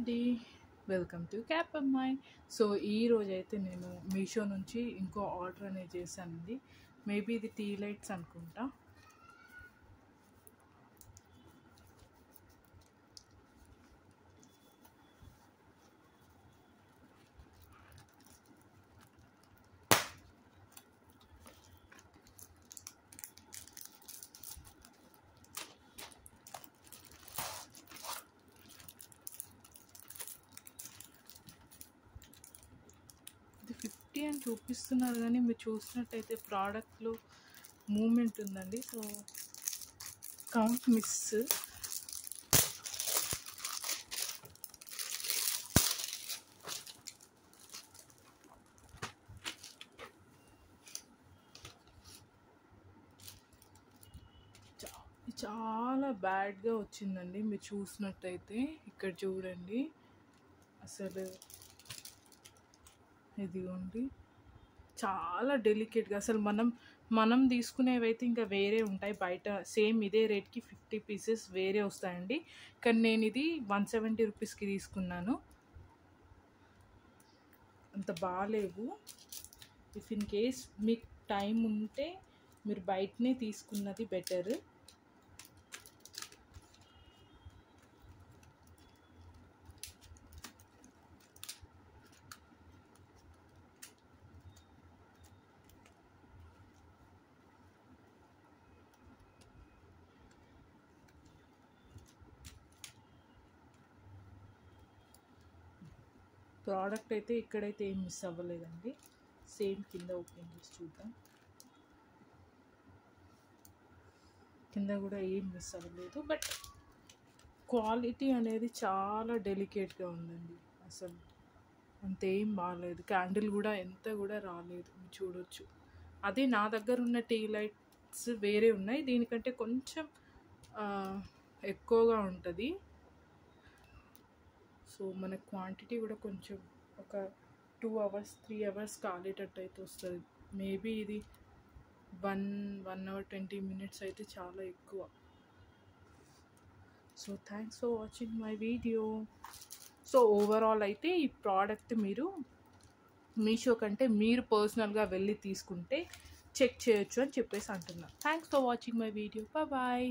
అండి, welcome to cap అమ్మాయి. So ఈరోజైతే నేను మీషో నుంచి ఇంకో ఆర్డర్ అనేది చేశానండి. మేబీ ఇది టీ లైట్స్ అనుకుంటా. ఇది 50 అని చూపిస్తున్నారు, కానీ మీరు చూసినట్టయితే ప్రోడక్ట్లో మూమెంట్ ఉందండి. So count miss. చాలా బ్యాడ్గా వచ్చిందండి. మీరు చూసినట్టయితే ఇక్కడ చూడండి, అసలు ఇదిగోండి, చాలా డెలికేట్గా. అసలు మనం తీసుకునేవైతే ఇంకా వేరే ఉంటాయి బయట. సేమ్ ఇదే రేట్కి 50 పీసెస్ వేరే వస్తాయండి, కానీ నేను ఇది 170 రూపీస్కి తీసుకున్నాను. అంత బాగాలేవు. ఇఫ్ ఇన్ కేస్ మీకు టైం ఉంటే మీరు బయటనే తీసుకున్నది బెటర్. ప్రోడక్ట్ అయితే ఇక్కడైతే ఏం మిస్ అవ్వలేదండి. సేమ్ కింద ఓపెన్ చేసి చూద్దాం. కింద కూడా ఏం మిస్ అవ్వలేదు, బట్ క్వాలిటీ అనేది చాలా డెలికేట్గా ఉందండి. అసలు అంతేం బాగాలేదు. క్యాండిల్ కూడా ఎంత కూడా రాలేదు, చూడొచ్చు. అదే నా దగ్గర ఉన్న టీ లైట్స్ వేరే ఉన్నాయి, దీనికంటే కొంచెం ఎక్కువగా ఉంటుంది. సో మన క్వాంటిటీ కూడా కొంచెం ఒక 2 hours 3 hours కాలేటట్టు అయితే వస్తుంది. మేబీ ఇది 1 hour 20 minutes అయితే చాలా ఎక్కువ. So thanks for watching my video. So overall అయితే ఈ ప్రోడక్ట్ మీరు మీషో కంటే మీరు పర్సనల్గా వెళ్ళి తీసుకుంటే చెక్ చేయొచ్చు అని చెప్పేసి అంటున్నాను. Thanks for watching my video. Bye.